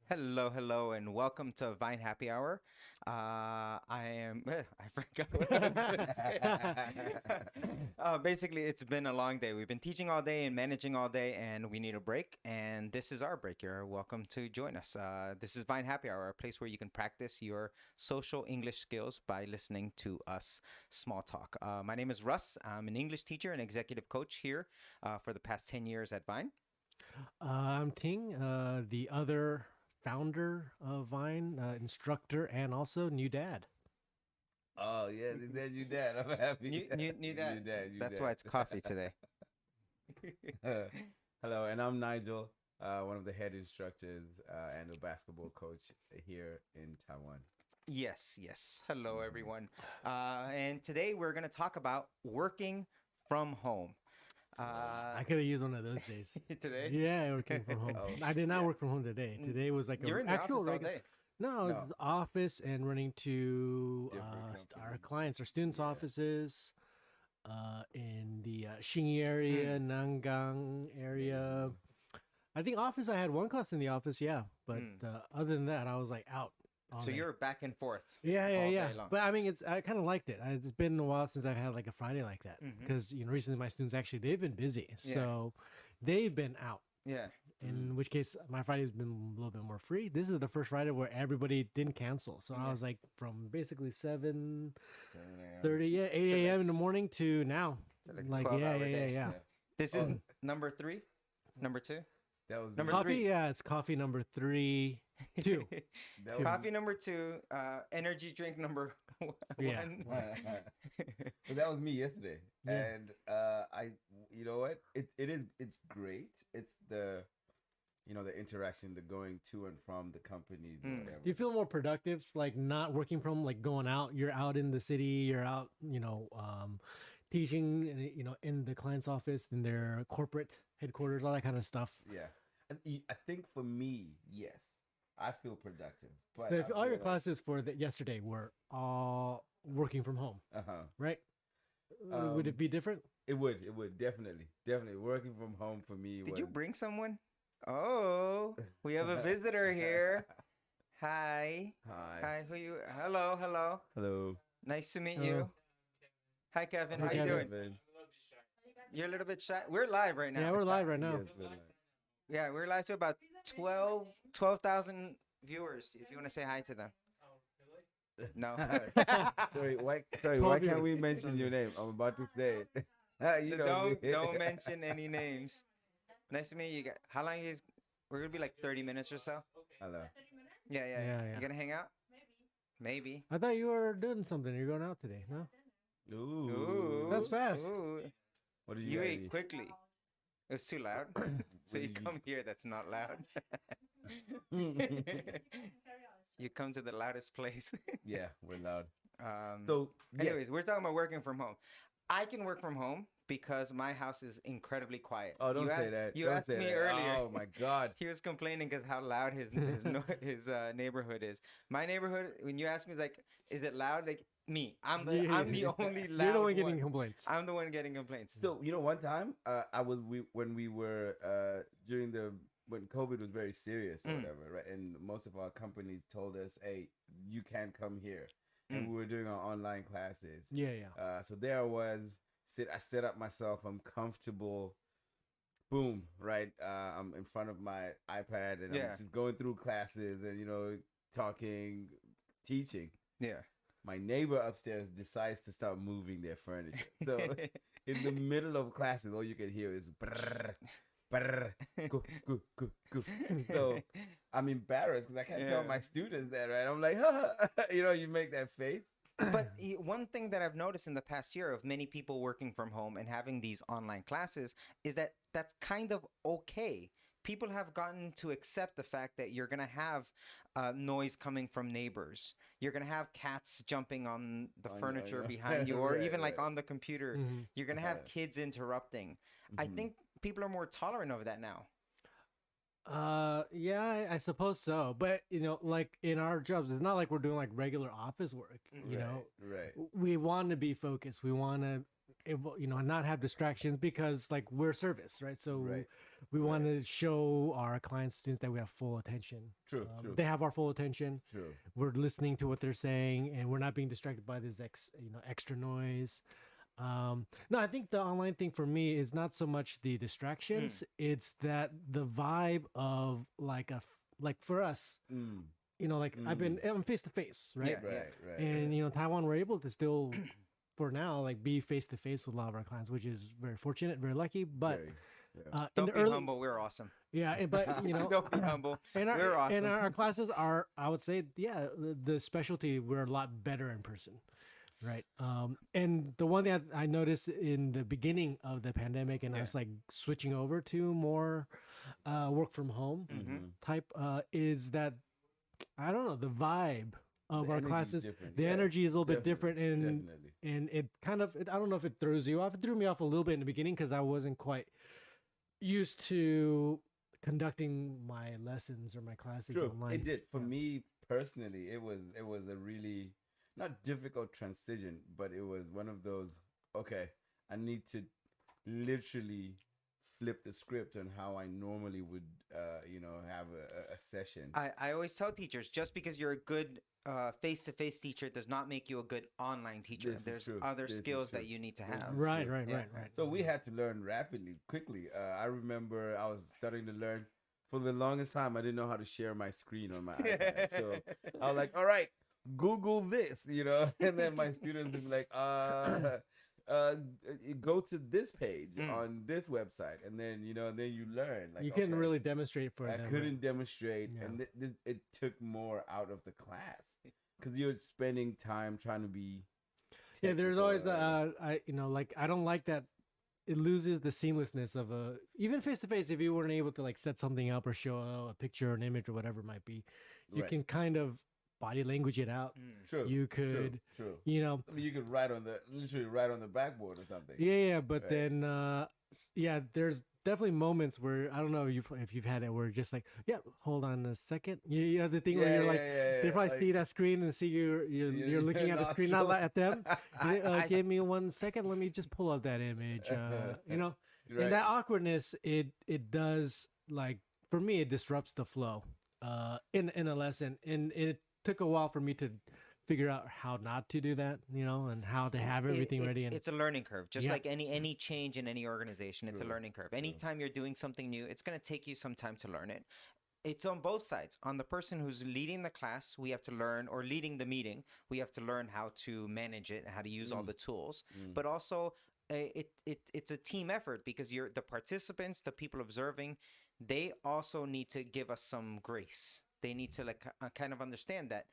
Hello, hello, and welcome to Vine Happy Hour. I am, I forgot what I was going to say. Basically, it's been a long day. We've been teaching all day and managing all day, and we need a break. And this is our break. You're welcome to join us. This is Vine Happy Hour, a place where you can practice your social English skills by listening to us small talk. My name is Russ. I'm an English teacher and executive coach here for the past 10 years at Vine. I'm Ting, the other founder of Vine, instructor, and also new dad. Oh yeah, they said you dad. I'm happy. Knew that. You dad. You That's dad. why it's coffee today. Hello, and I'm Nigel, one of the head instructors and a basketball coach here in Taiwan. Yes, yes. Hello, everyone. And today we're going to talk about working from home. I could have used one of those days. Today? Yeah, working from home. Oh, I did not yeah. work from home today. Today was like You're an in the actual office all regular. day. No, No. the office and running to Different our companies. clients, our students' Yeah. offices, in the Xinyi area, Nangang area. I think office. I had one class in the office, yeah, but other than that, I was like out. all So day. you're back and forth. Yeah, all yeah. day long. But I mean, I kind of liked it. It's been a while since I've had like a Friday like that Mhm. because recently my students actually they've been busy, Yeah. so they've been out. Yeah. In which case, my Friday's been a little bit more free. This is the first Friday where everybody didn't cancel, so Yeah. I was like from basically 7:30, 7 a.m. yeah, 8 So, like- a.m. in the morning to now. So, like Like 12-hour yeah. day. This is Oh. number 3? Number 2? That was Number me. Coffee, three. yeah, it's coffee number 3, 2. That was Coffee number 2, energy drink number 1. Yeah. But that was me yesterday, Yeah. and you know what? It's great. It's the interaction, the going to and from the companies, or Mm. whatever. Do you feel more productive, like not working from, like going out? You're out in the city. You're out, teaching, in the client's office, in their corporate headquarters, all that kind of stuff. Yeah, and I think for me, yes, I feel productive. But So if all your classes for yesterday were all working from home, right? Would it be different? It would definitely working from home for me. Did was, you bring someone? Oh, we have a visitor here. Hi. Hi. Hi, who you? Hello, hello. Hello. Nice to meet Hello. you. Hi, Kevin. Hi, How you Kevin. doing? You're a little bit shy. We're live right now. Yeah, we're live right now. Yes, but, Yeah, we're live to about 12,000 viewers. If you want to say hi to them. No. Sorry, why 12 can't we years. mention your name? I'm about to say it. You know don't me. don't mention any names. Nice to meet you guys. How long is? We're gonna be like 30 minutes or so. Hello. Yeah, yeah. Yeah. You gonna hang out? Maybe. I thought you were doing something. You're going out today, no? Ooh. That's fast. Ooh. What did You guys ate eat? quickly. It was too loud. So What you did you come here that's not loud. You come to the loudest place. Yeah, we're loud. Um, So, yes. anyways, we're talking about working from home. I can work from home because my house is incredibly quiet. Oh, don't You say a- that. You Don't asked say me that. earlier. Oh my God. He was complaining because how loud his neighborhood is. My neighborhood, when you ask me, is like, is it loud? Like me, I'm the only loud. You're the one getting complaints. I'm the one getting complaints. So one time, when we were when COVID was very serious or Mm. whatever, right? And most of our companies told us, "Hey, you can't come here," Mm. and we were doing our online classes. Yeah. So there I was. I set up myself. I'm comfortable. Boom, right? I'm in front of my iPad and Yeah. I'm just going through classes and talking, teaching. Yeah. My neighbor upstairs decides to start moving their furniture. So in the middle of classes, all you can hear is brrr, brrr, go, go, go, go. So I'm embarrassed because I can't tell Yeah. my students that, right? I'm like, you make that face. But one thing that I've noticed in the past year of many people working from home and having these online classes is that that's kind of okay. people have gotten to accept the fact that you're going to have noise coming from neighbors. You're going to have cats jumping on the furniture behind you, or Right, even like right. on the computer. Mhm. You're going to have kids interrupting. I Mhm. think people are more tolerant of that now. Yeah, I suppose so. But like in our jobs, it's not like we're doing like regular office work. You know, right. we want to be focused. We want to, not have distractions because like we're service, right? So Right. we want to show our clients, students that we have full attention. True, true. They have our full attention. True. We're listening to what they're saying, and we're not being distracted by this extra noise. No, I think the online thing for me is not so much the distractions. It's that the vibe of like like for us, Mm. like I'm face to face, right? Yeah. Right. And Taiwan, we're able to still, for now, like be face to face with a lot of our clients, which is very fortunate, very lucky. But Very, yeah. in Don't the be early, humble. We're awesome. yeah, but Don't be humble. and We're our awesome. and our classes are, I would say, yeah, the specialty, we're a lot better in person. Right. And the one thing I noticed in the beginning of the pandemic, and I was like switching over to more work from home type, is that I don't know, the vibe of The our energy is classes, different. the Yeah, energy is a little bit definitely, different, and definitely. it kind of, I don't know if it throws you off. It threw me off a little bit in the beginning because I wasn't quite used to conducting my lessons or my classes True. online. It did. For me personally, it was a really not difficult transition, but it was one of those, okay, I need to literally flip the script on how I normally would have a session. I always tell teachers, just because you're a good face-to-face teacher does not make you a good online teacher. This is There's true. other This is skills true. that you need to This is have. Right, true. right, Yeah. right. So we had to learn rapidly, quickly. I remember I was starting to learn. For the longest time, I didn't know how to share my screen on my iPad. So I was like, all right, Google this, and then my students would be like, go to this page on this website, and then then you learn. Like You couldn't okay, really demonstrate for I them. couldn't demonstrate, Yeah. and it took more out of the class because you're spending time trying to be. Yeah, there's technical always or- like I don't like that it loses the seamlessness of even face to face. If you weren't able to like set something up or show a picture or an image or whatever it might be, you Right. can kind of body language it out. True. You true, could, True. I You could write literally write on the backboard or something. yeah, but Right. then there's definitely moments where I don't know if you've had it where just like, yeah, hold on a second. You have the thing where you're like, they probably like- see that screen and see you're looking at the screen, not nostrils. at them. Give me 1 second. Let me just pull up that image. And Right. that awkwardness, it does, like, for me, it disrupts the flow in a lesson, and it took a while for me to figure out how not to do that, and how to have everything ready. And It's a learning curve, just Yeah. like any change in any organization. It's a True, learning curve. Anytime you're doing something new, it's going to take you some time to learn it. It's on both sides. On the person who's leading the class, we have to learn, or leading the meeting, we have to learn how to manage it, how to use all the tools. But also, it's a team effort, because the participants, the people observing, they also need to give us some grace. They need to kind of understand that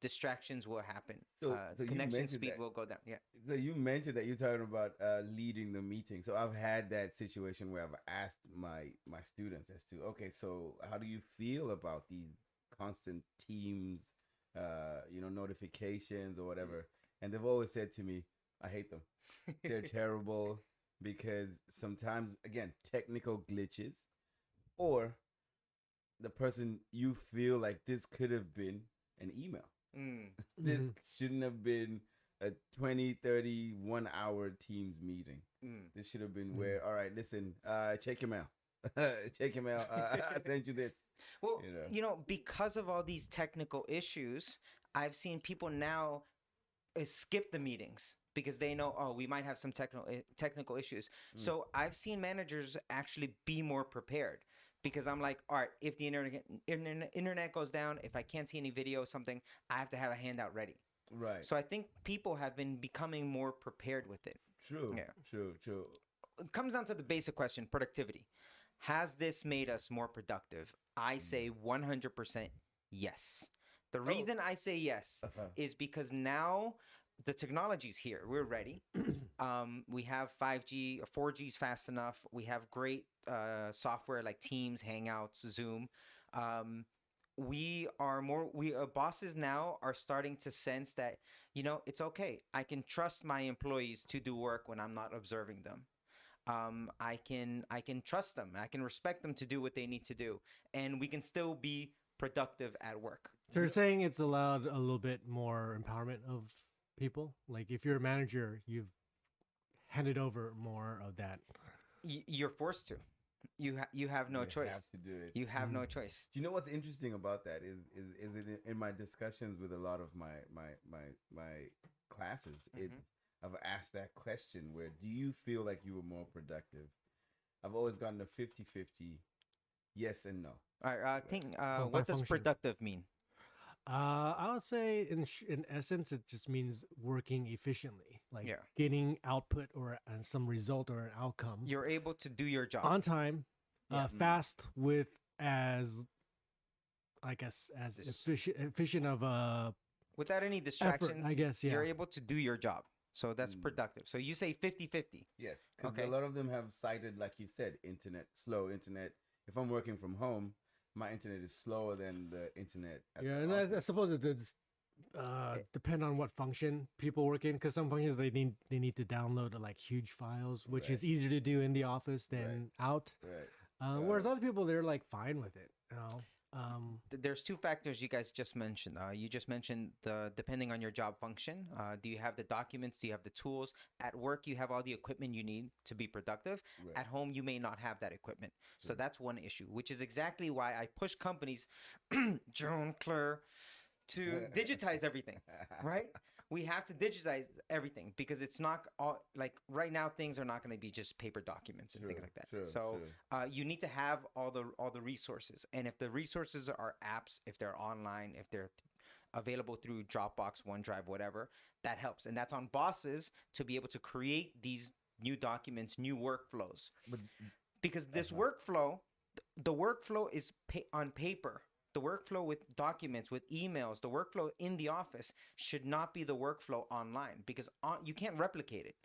distractions will happen. So you Connection mentioned speed that. will go down. Yeah. So you mentioned that you're talking about leading the meeting. So I've had that situation where I've asked my students as to, okay, so how do you feel about these constant Teams, notifications or whatever? And they've always said to me, I hate them. They're terrible because sometimes, again, technical glitches, or the person, you feel like this could have been an email. This shouldn't have been a 20, 30, 1 hour Teams meeting. This should have been where, all right, listen, check your mail. Check your mail. I sent you this. Well, You because of all these technical issues, I've seen people now skip the meetings because they know, oh, we might have some technical issues. So I've seen managers actually be more prepared, because I'm like, all right, if the internet goes down, if I can't see any video or something, I have to have a handout ready. Right. So I think people have been becoming more prepared with it. True. Yeah. True. It comes down to the basic question: productivity. Has this made us more productive? I say 100% yes. The reason I say yes is because now the technology's here. We're ready. We have 5G, 4G's fast enough. We have great software like Teams, Hangouts, Zoom. Bosses now are starting to sense that, it's okay. I can trust my employees to do work when I'm not observing them. I can trust them. I can respect them to do what they need to do, and we can still be productive at work. So you're saying it's allowed a little bit more empowerment of people? Like if you're a manager, you've handed over more of that. You're forced to. You have no choice. You have to do it. You have no choice. Do you know what's interesting about that is it in my discussions with a lot of my classes? I've asked that question where do you feel like you were more productive? I've always gotten a 50-50 yes and no. All right, think by what does function. productive mean? I would say in essence, it just means working efficiently, like Yeah. getting output or some result or an outcome You're able to do your job. on time, Yeah. fast with as, I guess, as efficient of a Without any effort, distractions. I guess. You're Yeah. able to do your job. So that's productive. So you say 50-50. Yes, because Okay. a lot of them have cited, like you said, slow internet. If I'm working from home, my internet is slower than the internet. At Yeah, the and I office. suppose it does depend on what function people work in. Because some functions they need to download like huge files, which is easier to do in the office than out. Right. Whereas other people they're like fine with it. There's two factors you guys just mentioned. You just mentioned the depending on your job function. Do you have the documents? Do you have the tools? At work, you have all the equipment you need to be productive. Right. At home, you may not have that equipment. So that's one issue, which is exactly why I push companies, Joan Claire, to digitize everything, right? We have to digitize everything because it's not all like right now things are not going to be just paper documents and things like that. So you need to have all the resources, and if the resources are apps, if they're online, if they're available through Dropbox, OneDrive, whatever, that helps. And that's on bosses to be able to create these new documents, new workflows. Because this workflow, the workflow is on paper. The workflow with documents, with emails, the workflow in the office should not be the workflow online because you can't replicate it.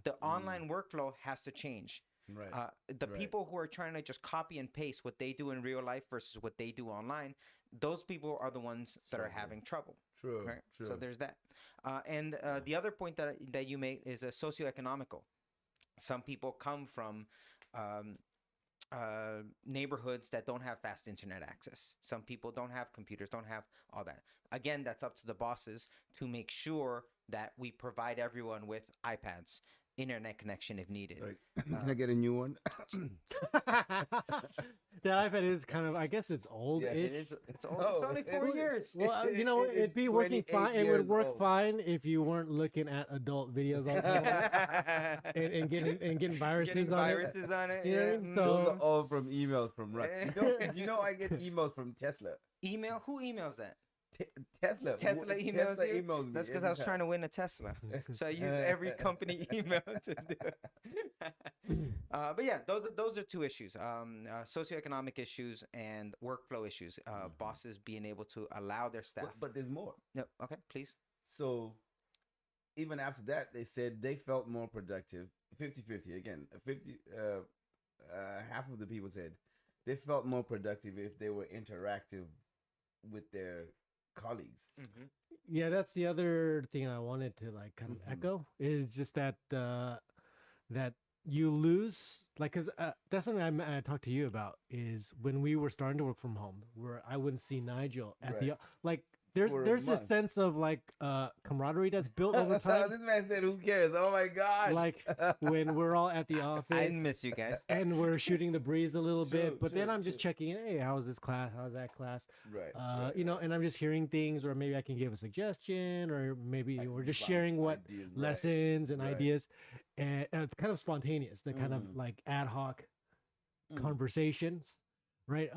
The online workflow has to change. Right. The people who are trying to just copy and paste what they do in real life versus what they do online, those people are the ones that are having trouble. True. Right? True. So there's that. And the other point that you make is socioeconomical. Some people come from neighborhoods that don't have fast internet access. Some people don't have computers, don't have all that. Again, that's up to the bosses to make sure that we provide everyone with iPads, internet connection if needed. Sorry. Can I get a new one? The iPad is kind of, I guess it's old. Yeah, It is, it's Oh, only 4 years. Well, you know, it'd be working 28 fine. It would years work old. fine if you weren't looking at adult videos all the time and getting viruses Getting on it. viruses on it. Yeah, Yeah. so- Those are all from emails from Russ. Do you know I get emails from Tesla? Email? Who emails that? Tesla. Tesla emails Tesla you? emails me That's because every I was time. trying to win a Tesla. So I use every company email to do it. But yeah, those are two issues: socioeconomic issues and workflow issues. Bosses being able to allow their staff. But there's more. No, okay, please. So even after that, they said they felt more productive. 50-50 again. 50. Half of the people said they felt more productive if they were interactive with their colleagues. Yeah, that's the other thing I wanted to like kind of echo is just that that you lose like because that's something I talked to you about is when we were starting to work from home where I wouldn't see Nigel at Right. the like there's For a there's this month. sense of like camaraderie that's built over time. This man said, "Who cares?" Oh my god! Like when we're all at the I office miss you guys. and we're shooting the breeze a little True, bit, but then true, I'm just true. checking in. Hey, how's this class? How's that class? right. You know, and I'm just hearing things, or maybe I can give a suggestion, or maybe we're just bounce sharing what ideas, right, lessons and right. ideas, and it's kind of spontaneous, the kind of like ad hoc conversations, right?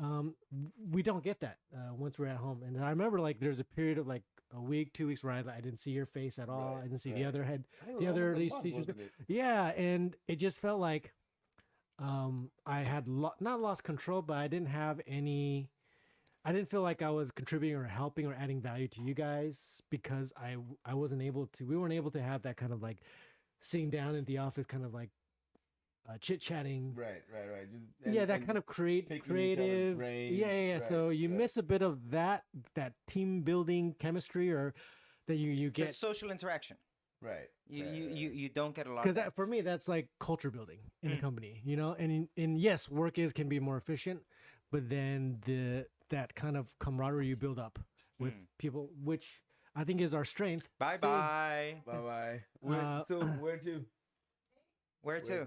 We don't get that once we're at home, and I remember like there's a period of like a week, 2 weeks where I didn't see your face at all. Right, I didn't see right. the other head, I think it the was other almost a these month, teachers. wasn't it? Yeah, and it just felt like I had not lost control, but I didn't have any. I didn't feel like I was contributing or helping or adding value to you guys because I wasn't able to. We weren't able to have that kind of like sitting down at the office, kind of like chit chatting. Right. Just, Yeah, that kind of picking each other's creative. brains. Yeah. Right, So you right. miss a bit of that team building chemistry, or that you The get. social interaction. Right. You don't get a lot of Because that. that for me, that's like culture building in the Mm. company, you know. And yes, work can be more efficient, but then that kind of camaraderie you build up with people, which I think is our strength. Bye So- bye. Bye. Uh, Where to? Where to? You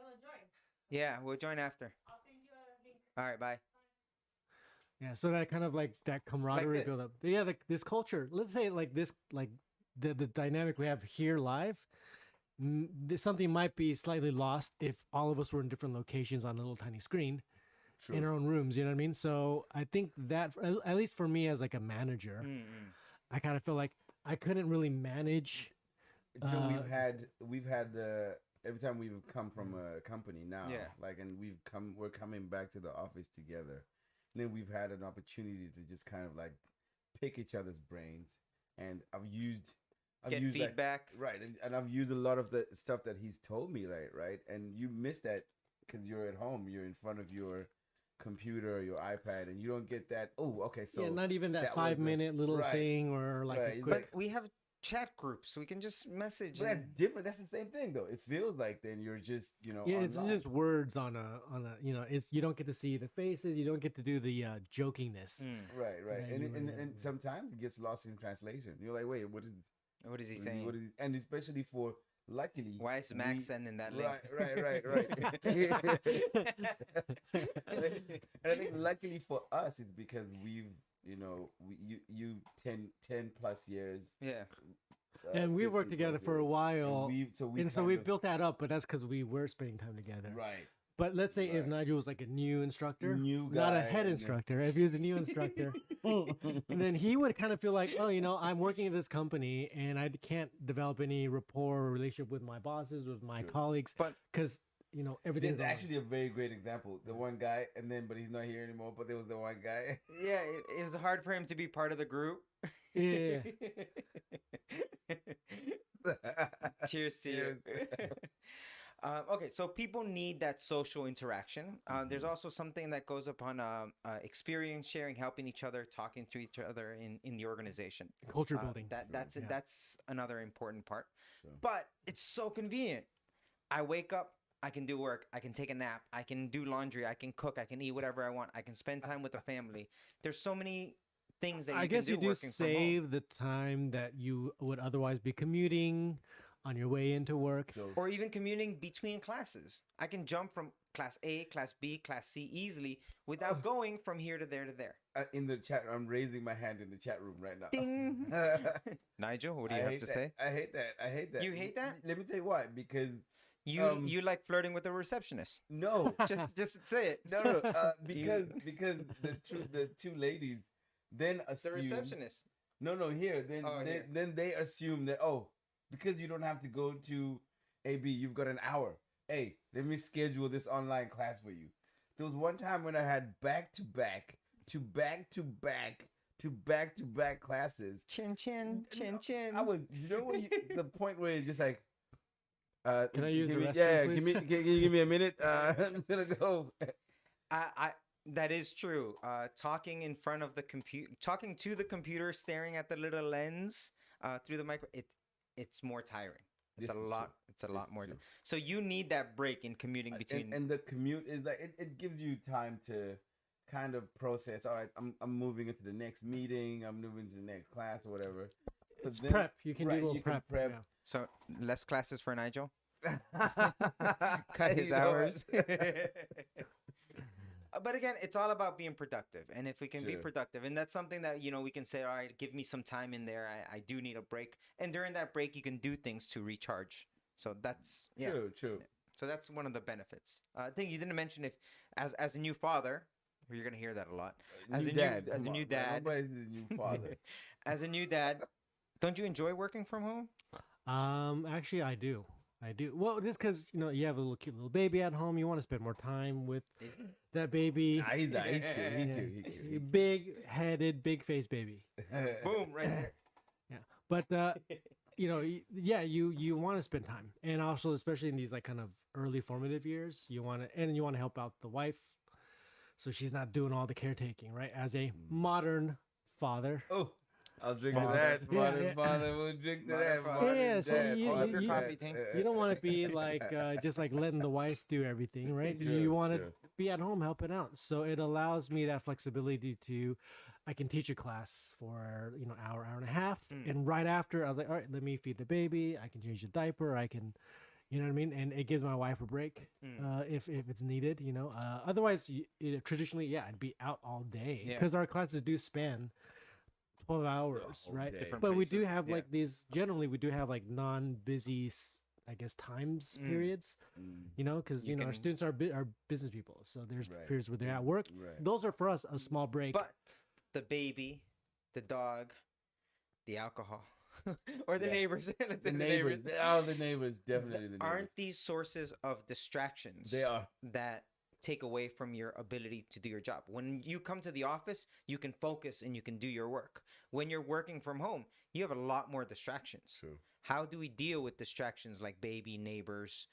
want to join? Yeah, we'll join after. I'll send you a link. All right, bye. Yeah, so that kind of like that camaraderie this. build up. Yeah, this culture. Let's say like this, like the dynamic we have here live. Something might be slightly lost if all of us were in different locations on a little tiny screen in our own rooms. You know what I mean? So I think that at least for me as like a manager, I kind of feel like I couldn't really manage. You know, we've had every time we've come from a company now, Yeah. like, and we're coming back to the office together. And then we've had an opportunity to just kind of like pick each other's brains, and I've used Get like, feedback. right, and I've used a lot of the stuff that he's told me, right, and you miss that because you're at home, you're in front of your computer or your iPad, and you don't get that. Oh, okay, so Yeah, not even that that was 5-minute little right, thing or like a right. quick. But we have chat groups. We can just message. But that's and- different. That's the same thing, though. It feels like then you're just, Yeah, it's online. just words on a you know, it's you don't get to see the faces, you don't get to do the jokiness. Right. Yeah, And you and, were- and sometimes it gets lost in translation. You're like, wait, what is What is he what is- saying? what is- and especially for luckily. Why is Max sending that link? Right. And I think luckily for us is because we've, you 10 plus years. Yeah. And we 15 worked together plus for a years. while. And So we built that up, but that's because we were spending time together. right. But let's say if Right. Nigel was like a new instructor, New not a guy, head and- instructor, if he was a new instructor, and then he would kind of feel like, oh, I'm working at this company and I can't develop any rapport or relationship with my bosses, with my Sure. colleagues, But- because everything's There's on. actually a very great example. The one guy, but he's not here anymore. But there was the one guy. Yeah, it was hard for him to be part of the group. Yeah. Cheers to you. Okay, so people need that social interaction. There's also something that goes upon experience sharing, helping each other, talking to each other in the organization. Culture building. That's Yeah. that's another important part. Sure. But it's so convenient. I wake up, I can do work, I can take a nap, I can do laundry, I can cook, I can eat whatever I want, I can spend time with the family. There's so many things that you I can guess do you do working from home. save the time that you would otherwise be commuting on your way into work. So Or even commuting between classes. I can jump from class A, class B, class C easily without going from here to there to there. in the chat, I'm raising my hand in the chat room right now. Ding. Nigel, what do you I have hate to that. say? I hate that. You hate that? Let me tell you why. Because You like flirting with a receptionist. no, Just say it. no, because the two ladies then The assume receptionist. no here Oh, here. then they assume that because you don't have to go to AB, you've got an hour. Hey, let me schedule this online class for you. There was one time when I had back to back classes. Chin chin, chin chin. I was, the point where it's just like, Can I use the restroom, yeah, please? can you give me a minute? I'm just gonna go. I that is true. Talking in front of the computer, talking to the computer, staring at the little lens through the micro, it's more tiring. It's This a is lot. true. It's a This lot is more. true. So you need that break in commuting between. And the commute is like it gives you time to kind of process. All right, I'm moving into the next meeting. I'm moving to the next class or whatever. But It's then- prep. You can right, do a little you can prep. prep. yeah. So less classes for Nigel. Cut Cut his hours. But again, it's all about being productive. And if we can be Sure. productive, and that's something that, we can say, all right, give me some time in there. I do need a break. And during that break, you can do things to recharge. So that's, yeah. True. So that's one of the benefits. I think you didn't mention if, as a new father, you're going to hear that a lot. As a new- as a come new on, man, dad. nobody's a new father. As a new dad, don't you enjoy working from home? Actually, I do. Well, just because you have a little cute little baby at home, you want to spend more time with that baby. Nah, he's not. He Yeah. cute. Big headed, big face baby. Boom, right there. But yeah, you want to spend time, and also especially in these like kind of early formative years, you want to help out the wife, so she's not doing all the caretaking, right? As a modern father. Oh, I'll drink to Father. that. Yeah, Modern yeah. father will drink to Modern that. father. Modern Yeah, so dad, you- modern you- coffee dad. thing. You don't want to be like just like letting the wife do everything, right? Sure, You want to sure. be at home helping out. So it allows me that flexibility to, I can teach a class for hour and a half, and right after I was like, all right, let me feed the baby. I can change the diaper. I can, you know what I mean, and it gives my wife a break if it's needed. Otherwise, traditionally, yeah, I'd be out all day Yeah. because our classes do span 12 hours, whole right? day. Different But we do places, have yeah. like these. Generally, we do have like non-busy, I guess, times periods. Mm, Because You our can- students are are business people, so there's Right. periods where they're at work. right. Those are for us a small break. But the baby, the dog, the alcohol, or the Yeah. neighbors. Let's say The neighbors. Oh, the neighbors. Definitely the neighbors. Aren't these sources of distractions They are. that take away from your ability to do your job? When you come to the office, you can focus and you can do your work. When you're working from home, you have a lot more distractions. True. How do we deal with distractions like baby, neighbors,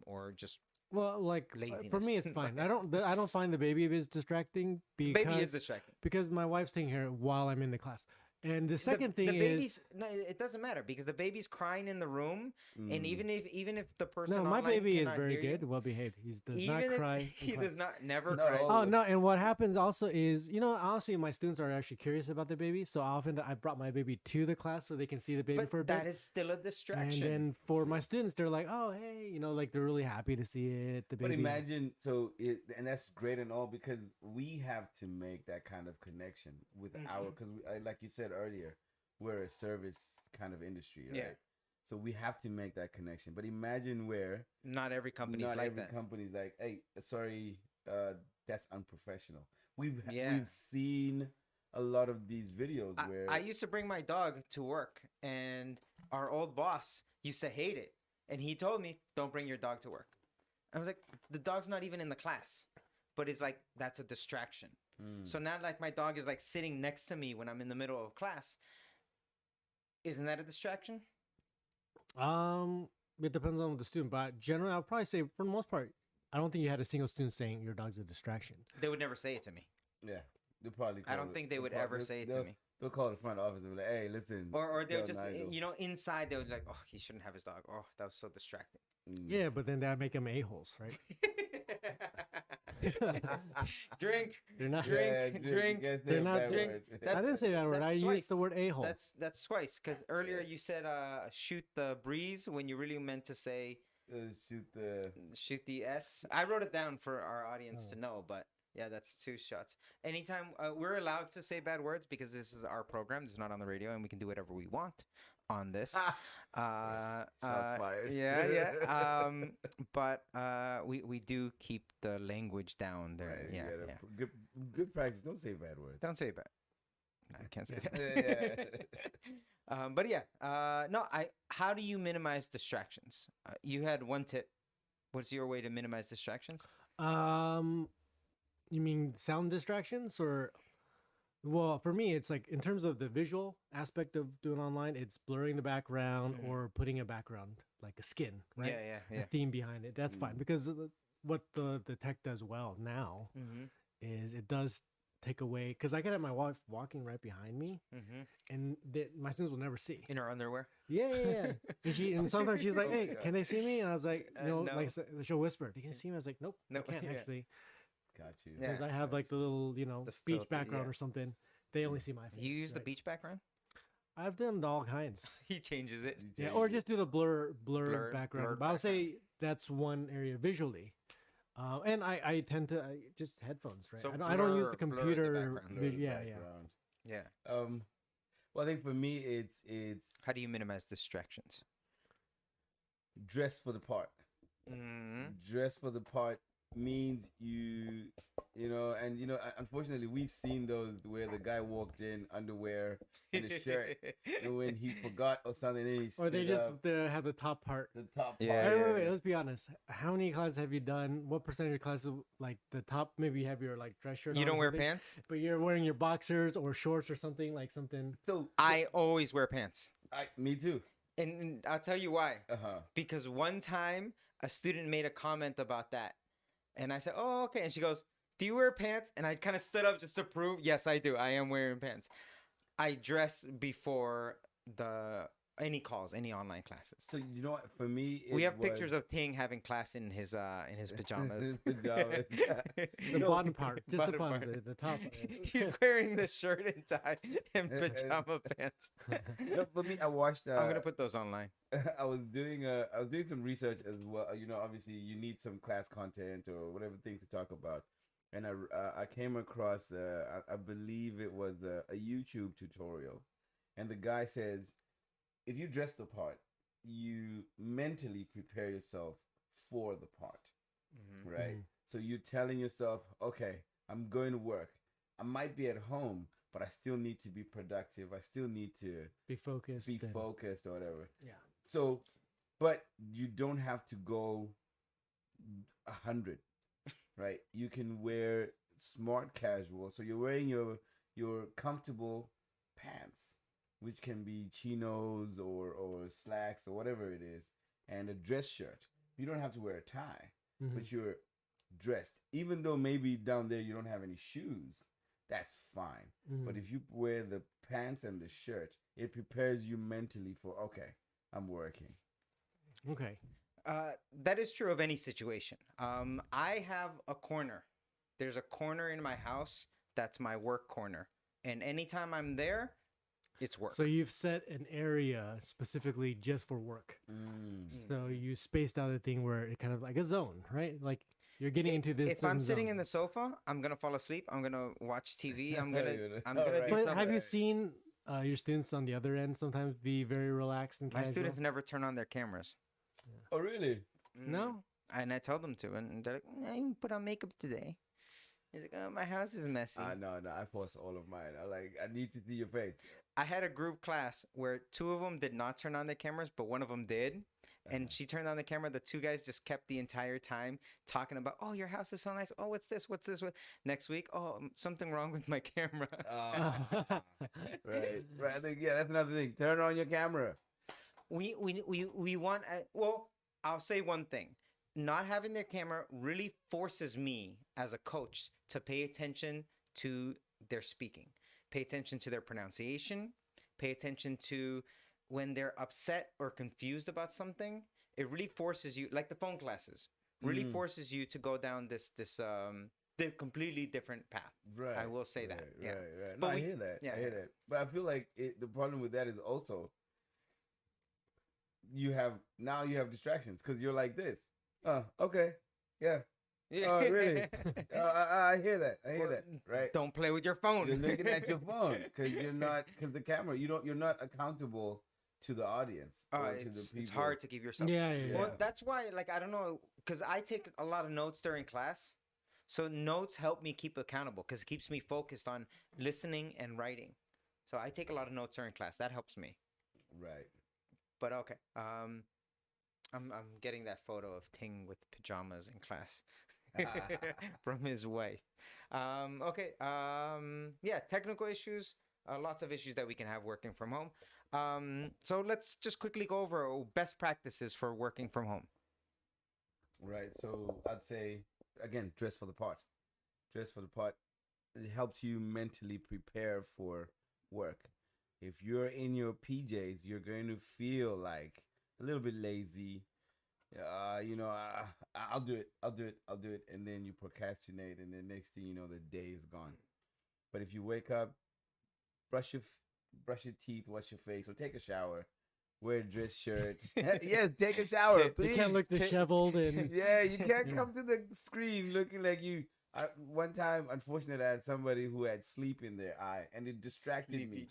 or just Well, like for Laziness. me, it's fine. I don't find the baby is distracting because baby is distracting? because my wife's taking care while I'm in the class. And the second thing the is baby's no, it doesn't matter because the baby's crying in the room, and even if the person no, my online baby is cannot very hear you, good, well behaved. He does even not if cry. he in class. does not never Not cry. all Oh of no! And what happens also is, honestly, my students are actually curious about the baby, so often I brought my baby to the class so they can see the baby But for a that bit. is still a And distraction. then for my students, they're like, "Oh, hey," like they're really happy to see it. The But baby. imagine, and that's great and all because we have to make that kind of connection with our, because like you said earlier, we're a service kind of industry, right? Yeah. So we have to make that connection. But imagine where Not every company's not like every that. company's like, hey, sorry, that's unprofessional. Yeah. We've seen a lot of these videos where I used to bring my dog to work, and our old boss used to hate it, and he told me, "Don't bring your dog to work." I was like, "The dog's not even in the class," but it's like that's a distraction. So now, like my dog is like sitting next to me when I'm in the middle of class. Isn't that a distraction? It depends on the student, but generally, I'll probably say for the most part, I don't think you had a single student saying your dog's a distraction. They would never say it to me. yeah, they'll probably. I don't think they would ever say it to me. They'll call the front office and be like, hey, listen. Or they'll tell just Nigel." inside they would like, "Oh, he shouldn't have his dog. Oh, that was so distracting." Yeah, but then that make them a-holes, right? Drink. They're not. Drink, drink. You can't say They're a not bad drink. word. I didn't say that word. I that's used the twice. word a-hole. That's twice because earlier you said shoot the breeze when you really meant to say Shoot the. shoot the S. I wrote it down for our audience Oh. to know, but yeah, that's two shots. Anytime we're allowed to say bad words because this is our program. This is not on the radio, and we can do whatever we want on this. Shots fired. Yeah, yeah. But we do keep the language down there. Right, you Yeah, gotta yeah. Good practice. Don't say bad words. Don't say bad. I can't say Yeah. that. But yeah, no. How do you minimize distractions? You had one tip. What's your way to minimize distractions? You mean sound distractions or? Well, for me, it's like in terms of the visual aspect of doing online, it's blurring the background or putting a background like a skin, right? Yeah, yeah, A theme behind it. That's fine because what the tech does well now Mm-hmm. is it does take away because I can have my wife walking right behind me, Mm-hmm. and my students will never see. In her underwear. Yeah, yeah, yeah. And sometimes she's like, Oh, "Hey, yeah. can they see me?" And I was like, No. like she'll whisper, "Can you see me?" I was like, "Nope, Nope, I can't yeah. actually." Got you. Yeah. Because I have like the little, The beach filter, background yeah. or something. They only see my face. You use the right? beach background? I've done all kinds. He changes it. You Yeah, change or it. just do the blur background. blurred But I would say that's one area visually. And I tend to just headphones, right? So I don't use blur the the computer. background. Blur the Yeah, yeah. background. Yeah. Well, I think for me, it's How do you minimize distractions? dress for the part. Mm-hmm. Dress for the part means unfortunately, we've seen those where the guy walked in underwear and a shirt, and when he forgot or something, then he Or they stood just up, have the top part. the top Yeah, part. Wait, let's be honest. How many classes have you done? What percentage of classes, like the top, maybe you have your like dress shirt You on or don't wear something, pants? but you're wearing your boxers or shorts or something like something. So I always wear pants. me too. And I'll tell you why. Uh-huh. Because one time a student made a comment about that. And I said, "Oh, okay." And she goes, "Do you wear pants?" And I kind of stood up just to prove, yes, I do. I am wearing pants. I dress before the any calls, any online classes. So you know what? For me, We it have was- pictures of Ting having class in his pajamas. His pajamas. The No, bottom part, just the bottom bottom, part. the top. He's wearing the shirt and tie and pajama pants. No, for me, I watched. I'm gonna put those online. I was doing some research as well. You know, obviously you need some class content or whatever things to talk about, and I came across I believe it was a YouTube tutorial, and the guy says, if you dress the part, you mentally prepare yourself for the part, right? Mhm. So you're telling yourself, okay, I'm going to work. I might be at home, but I still need to be productive. I still need to Be focused. be and- focused or whatever. Yeah. So, but you don't have to go 100, right? You can wear smart casual. So you're wearing your comfortable pants, which can be chinos or slacks or whatever it is, and a dress shirt. You don't have to wear a tie, Mhm. but you're dressed. Even though maybe down there you don't have any shoes, that's fine. But Mhm. if you wear the pants and the shirt, it prepares you mentally for, okay, I'm working. Okay. That is true of any situation. I have a corner. There's a corner in my house that's my work corner, and anytime I'm there, it's work. So you've set an area specifically just for work. So you spaced out a thing where it kind of like a zone, right? Like you're getting into this. If I'm certain sitting zone. in the sofa, I'm gonna fall asleep. I'm gonna watch TV. I'm gonna Alright. do But something. have you seen your students on the other end sometimes be very relaxed and My casual? students never turn on their cameras. Oh, really? No. And I tell them to, and they're like, "I didn't put on makeup today." He's like, "Oh, my house is messy." No, I force all of mine. I need to see your face. I had a group class where two of them did not turn on their cameras, but one of them did. And she turned on the camera. The two guys just kept the entire time talking about, "Oh, your house is so nice. Oh, what's this? What's this? What?" Next week, "Oh, something wrong with my camera." Right. I think, yeah, that's another thing. Turn on your camera. We want. Well, I'll say one thing. Not having their camera really forces me as a coach to pay attention to their speaking, pay attention to their pronunciation, pay attention to when they're upset or confused about something. It really forces you, like the phone classes, really forces you to go down this the completely different path. Right. I will say that. Yeah. Right. But No, I we- hear that. yeah, I hear yeah. that. But I feel like the problem with that is also you have distractions because you're like this. Okay. Yeah. Oh, really? I hear that. I hear that. Right. Don't play with your phone. You're looking at your phone because the camera. You're not accountable to the audience or to the It's people. hard to keep yourself. Yeah, yeah, Well, Yeah. that's why, like, I don't know, because I take a lot of notes during class. So notes help me keep accountable because it keeps me focused on listening and writing. So I take a lot of notes during class. That helps me. Right. But okay, I'm getting that photo of Ting with pajamas in class from his wife. Okay. Yeah, technical issues. Lots of issues that we can have working from home. So let's just quickly go over best practices for working from home. Right. So I'd say again, dress for the part. Dress for the part. It helps you mentally prepare for work. If you're in your PJs, you're going to feel like a little bit lazy. I'll do it, and then you procrastinate, and then next thing you know, the day is gone. But if you wake up, brush your teeth, wash your face, or take a shower, wear a dress shirt. Yes, take a shower, You please. You can't look disheveled and Yeah, you can't come to the screen looking like you. One time, unfortunately, I had somebody who had sleep in their eye, and it distracted me.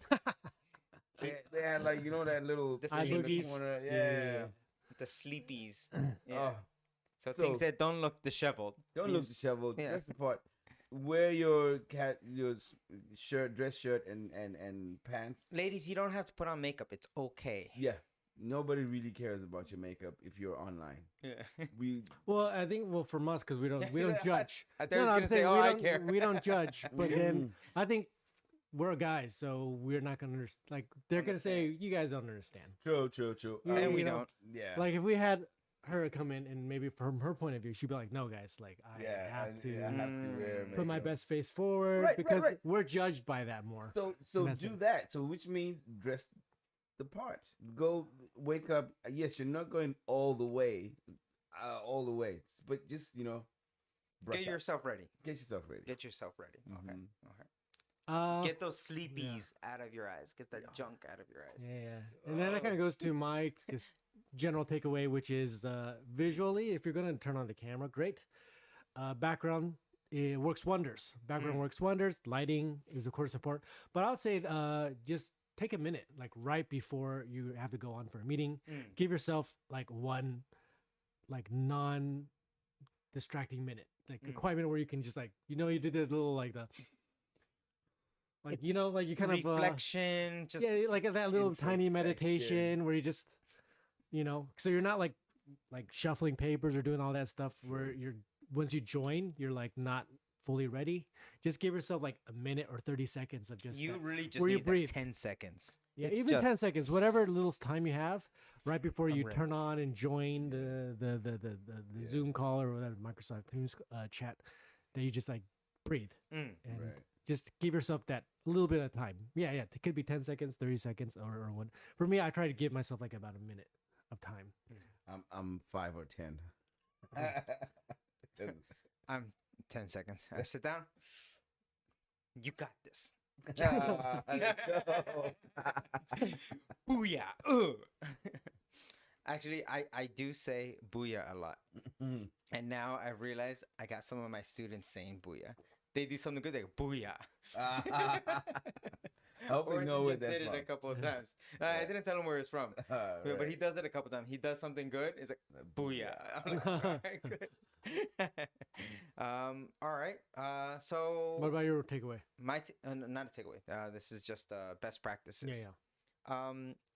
They had like that little The thing in the sleepies. corner. Yeah, Yeah. yeah, yeah. The sleepies. Yeah. Oh, So so- Ting said, don't look disheveled. don't look He's- disheveled. yeah. Dress the part. Wear your dress shirt, and pants. Ladies, you don't have to put on makeup. It's okay. Yeah. Nobody really cares about your makeup if you're online. Yeah. We well, I think from us because we don't Yeah, judge. I thought he was I'm gonna say, saying "Oh, we I don't care." we don't judge, but then I think we're guys, so we're not gonna like. They're gonna say you guys don't understand. True. Yeah, And you we know, don't. Yeah. Like if we had her come in and maybe from her point of view, she'd be like, "No, guys, like I have to I have to wear put my makeup. best face forward Right, because right. we're judged by that more." So that's do it. that. So which means dress the part. Go wake up. Yes, you're not going all the way, but just brush Get up. yourself ready. Get yourself ready. Get yourself ready. Okay. Mhm. Okay. Get those sleepies out of your eyes. Get that junk out of your eyes. Yeah. And then that kind of goes to my just general takeaway, which is visually, if you're going to turn on the camera, great. Background, it works wonders. Background works wonders. Lighting is, of course, important. But I would say just take a minute, like right before you have to go on for a meeting. Give yourself like one, like non-distracting minute, like a quiet minute where you can just like, you did the little like the. Like like you kind of reflection, just yeah, like that little tiny introspection. meditation where you just so you're not like shuffling papers or doing all that stuff where you're once you join you're like not fully ready. Just give yourself like a minute or 30 seconds of just you that, really just where you need breathe. that 10 seconds. Yeah, It's even just- 10 seconds, whatever little time you have right before you ready. turn on and join the Zoom call or whatever Microsoft Teams chat, that you just like breathe and Right. just give yourself that little bit of time. Yeah, it could be 10 seconds, 30 seconds, or one. For me, I try to give myself like about a minute of time. I'm 5 or 10. I'm 10 seconds. I sit down. You got this. Let's go. Booyah. Ugh. Actually, I do say booyah a lot. And now I realized I got some of my students saying booyah. They do something good, they go booyah. I hope Or we know he where just that's did it a from. couple of times. I didn't tell him where it's from. But he does it a couple times. He does something good. It's like booyah. I'm like, all right, good. All right. So What about your takeaway? my not a takeaway. This is just best practices. Yeah.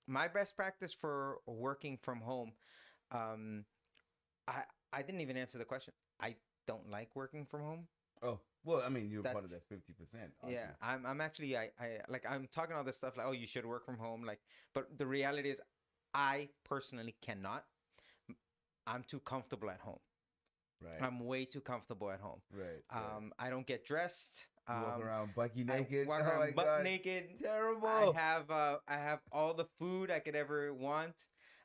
My best practice for working from home. I didn't even answer the question. I don't like working from home. Oh, well, I mean, you're part of That's- that 50%. Yeah, I'm actually I like I'm talking all this stuff like, oh, you should work from home, like, but the reality is I personally cannot. I'm too comfortable at home. Right. I'm way too comfortable at home. Right. I don't get dressed. You walk around bucky I naked. walk Oh my around butt God. naked. Terrible. I have all the food I could ever want.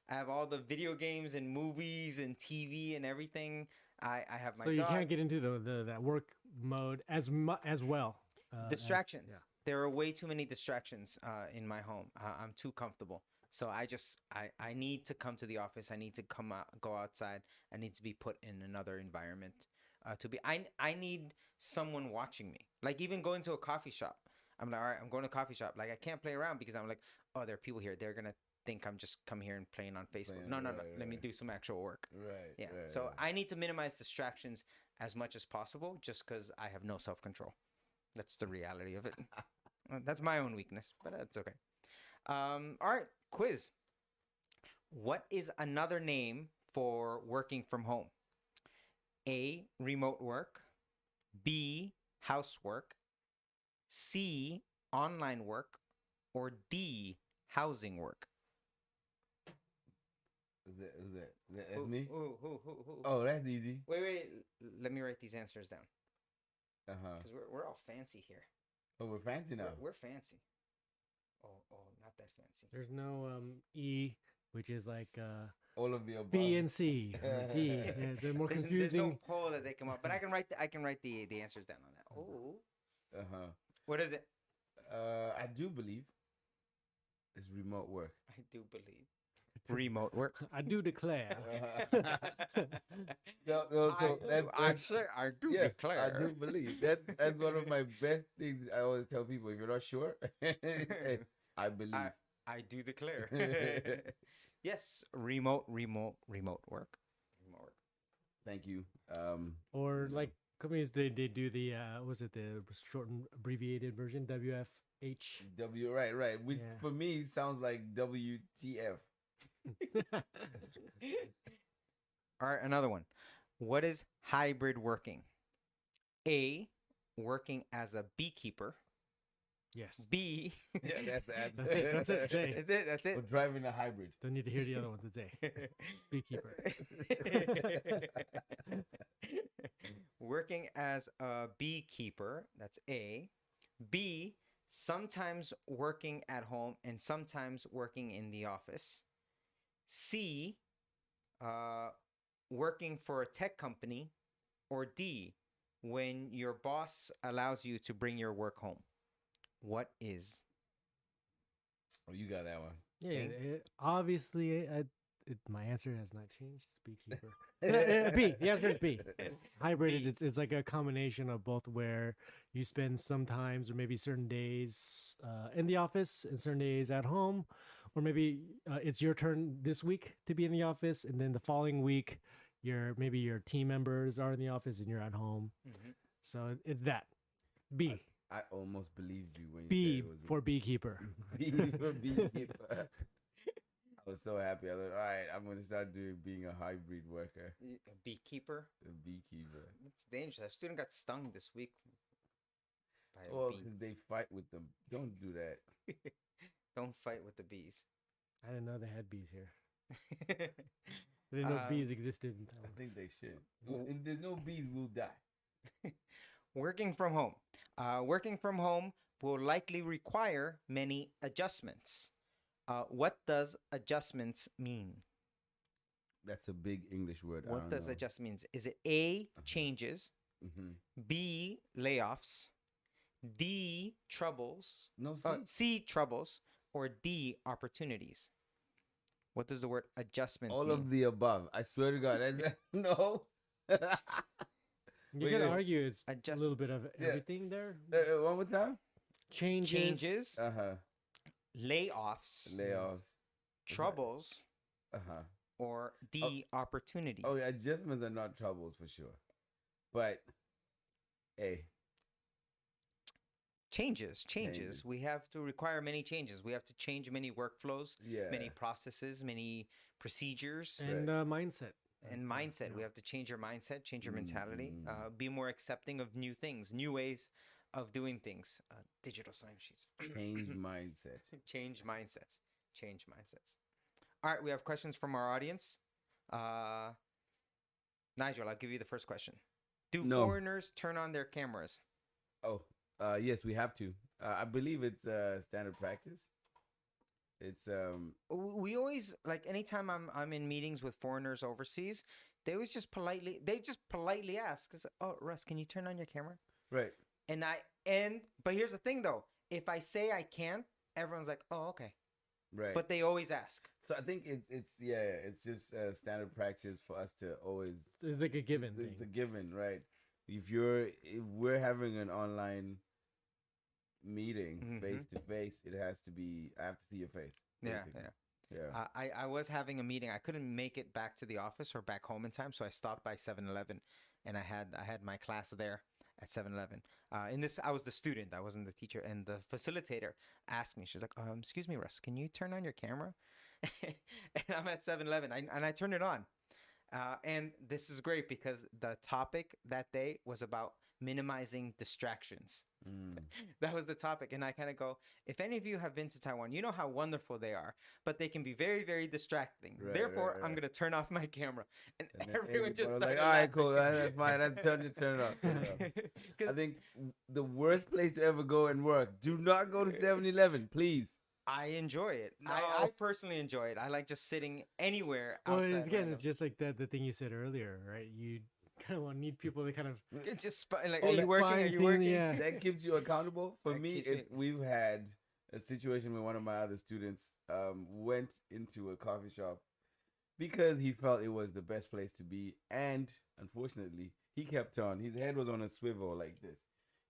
I have all the video games and movies and TV and everything. I have my So you dog. can't get into that work mode as well. Distractions. yeah. There are way too many distractions in my home. I'm too comfortable. So I need to come to the office. I need to go outside. I need to be put in another environment I need someone watching me. Like even going to a coffee shop. I'm like, all right, I'm going to a coffee shop. Like I can't play around because I'm like, oh, there are people here. They're going to think I'm just come here and playing on Facebook. No. Let me do some actual work. Right. Yeah. Right, So right. I need to minimize distractions as much as possible just because I have no self-control. That's the reality of it. That's my own weakness, but that's okay. All right, quiz. What is another name for working from home? A, remote work. B, housework. C, online work. Or D, housing work. Who's that? That's me? Who? Oh, that's easy. Wait. Let me write these answers down Uh-huh. because we're all fancy here. Oh, we're fancy now. We're fancy. Oh, not that fancy. There's no E, which is like All of the above. B and C. Or D. Yeah, they're more There's confusing. no poll that they come up, but I can write the answers down on that. Oh, Uh-huh. what is it? I do believe it's remote work. I do believe remote work. I do declare. I do yeah, declare. I do believe that's one of my best things. I always tell people if you're not sure, hey, I believe. I do declare. Yes, remote work. Remote work. Thank you. Or like companies, they do the was it the shortened abbreviated version WFH? Right. Which Yeah. for me sounds like WTF. All right, another one. What is hybrid working? A, working as a beekeeper. Yes. B. Yeah, that's the answer. That's it. Say. That's it. That's We're it. driving a hybrid. Don't need to hear the other one today. Beekeeper. Working as a beekeeper, that's A. B, sometimes working at home and sometimes working in the office. C, working for a tech company. Or D, when your boss allows you to bring your work home. What is? Oh, you got that one. Yeah, Thing? obviously, my answer has not changed. It's beekeeper. B. The answer is B. Hybrid. B. It's like a combination of both, where you spend sometimes or maybe certain days in the office and certain days at home, or maybe it's your turn this week to be in the office, and then the following week, maybe your team members are in the office and you're at home. Mhm. So it's that. B. I almost believed you when you B said it was for beekeeper. B for beekeeper. I was so happy. I thought, all right, I'm gonna start being a hybrid worker, A beekeeper. a beekeeper. It's dangerous. A student got stung this week by a Well, bee. 'cause they fight with them. Don't do that. Don't fight with the bees. I didn't know they had bees here. I didn't know bees existed in I Taiwan. think they should. Well- If there's no bees, we'll die. Working from home. Working from home will likely require many adjustments. What does adjustments mean? That's a big English word. What does adjust means? Is it A, changes, Mm-hmm. B, layoffs, D, troubles, No, see? C, troubles, or D, opportunities? What does the word adjustments All mean? of the above. I swear to God. No. You Wait, could yeah. argue it's Adjust- a little bit of Yeah. everything there. One more time. Changes. Uh-huh. Layoffs, Layoffs. troubles, Uh-huh. or D, opportunities? Oh, yeah, adjustments are not troubles for sure. But, hey, Changes. Changes. We have to require many changes. We have to change many workflows, yeah. many processes, many procedures, And mindset. and mindset. We have to change your mindset, change your mentality, Mm. be more accepting of new things, new ways of doing things. Digital sign sheets. Change mindset. Change mindsets. Change mindsets. All right, we have questions from our audience. Nigel, I'll give you the first question. Do No. foreigners turn on their cameras? Oh, yes, we have to. I believe it's standard practice. It's We always, like, anytime I'm in meetings with foreigners overseas, they always just politely ask, "Oh, Russ, can you turn on your camera?" right. But here's the thing though, if I say I can't, everyone's like, "Oh, okay," Right. but they always ask. So I think it's just standard practice for us to always. It's like a given It's a thing. given, right? If we're having an online meeting Mhm. face to face, it has to be. I have to see your face. Yeah, basically. yeah. Yeah. I was having a meeting. I couldn't make it back to the office or back home in time, so I stopped by 7-Eleven, and I had my class there at 7-Eleven. I was the student. I wasn't the teacher. And the facilitator asked me. She's like, "Excuse me, Russ, can you turn on your camera?" And I'm at 7-Eleven, and I turned it on. And this is great because the topic that day was about minimizing distractions. Mm. That was the topic. And I kind of go, if any of you have been to Taiwan, you know how wonderful they are, but they can be very, very Right, distracting. right, Therefore, I'm right. going to turn off my camera. And, And then everyone just was started like, all right, laughing. cool, that's fine. That's turn it off. Turn it off. I 'Cause think the worst place to ever go and work. Do not go to 7-Eleven, please. I enjoy it. No. I personally enjoy it. I like just sitting anywhere Well, outside. again, random. it's just like the thing you said earlier, right? You kind of need people to kind of It's just like, Oh, are you that working? Are fine you thing, working? yeah. That keeps you accountable. For That me, keeps me- we've had a situation where one of my other students went into a coffee shop because he felt it was the best place to be, and unfortunately, he kept on. His head was on a swivel like this.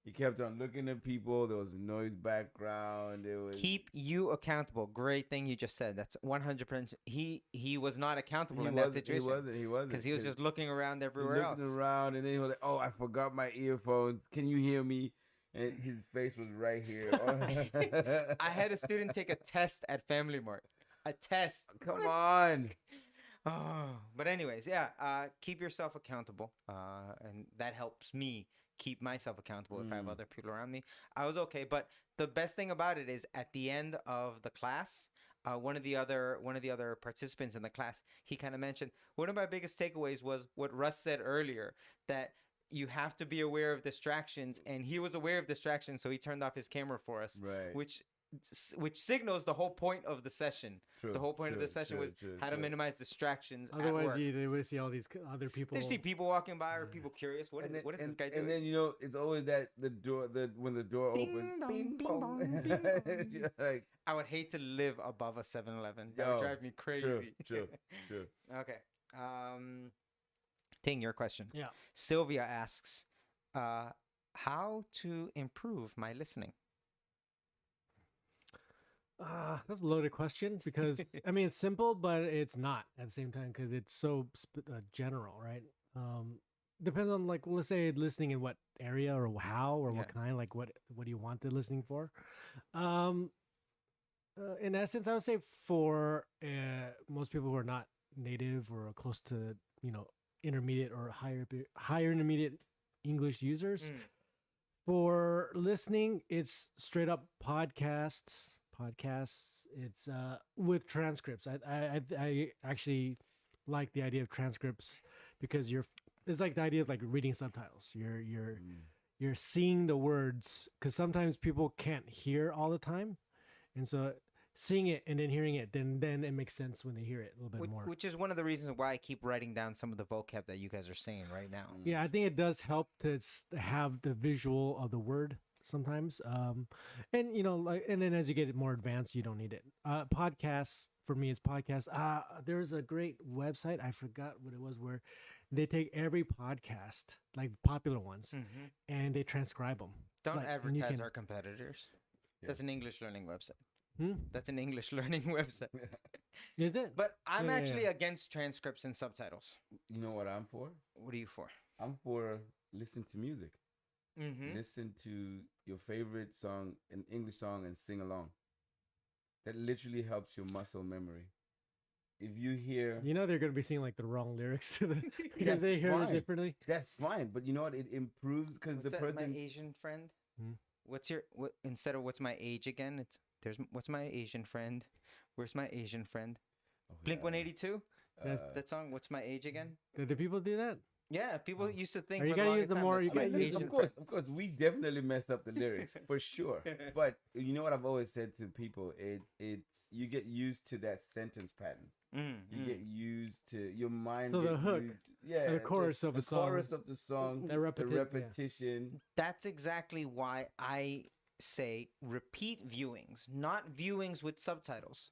He kept on looking at people. There was noise background. There was Keep you accountable. Great thing you just said. That's 100%. He was not accountable he in that wasn't. He situation wasn't. He wasn't because he was just looking around he was everywhere else. looking around, and then he was like, "Oh, I forgot my earphones. Can you hear me?" And his face was right here. I had a student take a test at Family Mart. A test. Come on. Oh, but anyways, yeah. Keep yourself accountable, and that helps me keep myself accountable if I have Mm. other people around me. I was okay, but the best thing about it is at the end of the class, one of the other participants in the class, he kind of mentioned one of my biggest takeaways was what Russ said earlier, that you have to be aware of distractions, and he was aware of distractions, so he turned off his camera for us, Right. which signals the whole point of the session. True, The whole point of the true, session true, was true, how to true. minimize distractions at Otherwise, work. they would see all these other people. They see people walking by or Yeah. people curious. What is then, what is and, this guy and doing? then it's always that when the door Ding opens, dong, bing bing bong. bong, bing bong. You're like, I would hate to live above a 7-Eleven. That would Yo, drive me crazy. true. Okay. Ting, your question. Yeah. Sylvia asks, how to improve my listening? That's a loaded question because I mean it's simple, but it's not at the same time because it's so general, right? Depends on like let's say listening in what area or how or what Yeah. kind, like what do you want the listening for? In essence, I would say for most people who are not native or close to intermediate or higher intermediate English users, Mm. for listening, it's straight up podcasts. It's with transcripts. I actually like the idea of transcripts because it's like the idea of like reading subtitles. You're seeing the words because sometimes people can't hear all the time, and so seeing it and then hearing it, then it makes sense when they hear it a little bit more. Which is one of the reasons why I keep writing down some of the vocab that you guys are saying right now. Yeah, I think it does help to have the visual of the word sometimes. And and then as you get more advanced, you don't need it. Podcasts for me is podcasts. There's a great website, I forgot what it was, where they take every podcast, like popular ones, Mhm. and they transcribe them. Don't Like, and you advertise can- our competitors. Yeah. That's an English learning website. Hmm? That's an English learning website. Is it? But I'm Yeah, yeah, actually yeah. against transcripts and subtitles. You know what I'm for? What are you for? I'm for listen to music. Mm-hmm. Listen to your favorite song, an English song, and sing along. That literally helps your muscle memory. If you hear, They're going to be seeing like the wrong lyrics to the because That's they hear it fine. differently. that's fine. But you know what? It improves because the What's that, person. my Asian friend? Hmm? What's your instead of what's my age again? What's my Asian friend? Where's my Asian friend? Oh, Blink yeah. 182. That's That song. What's my age again? Do people do that? Yeah, people used to think. Or you for the gotta use longest the time more- that's you my gotta use the- Asian Of course, we definitely messed up the lyrics for sure. But you know what I've always said to people, it's you get used to that sentence pattern. Mm, You mm. get used to your mind. So the get hook, used- yeah, the chorus of a song, chorus of the song, the the yeah. repetition. That's exactly why I say repeat viewings, not viewings with subtitles.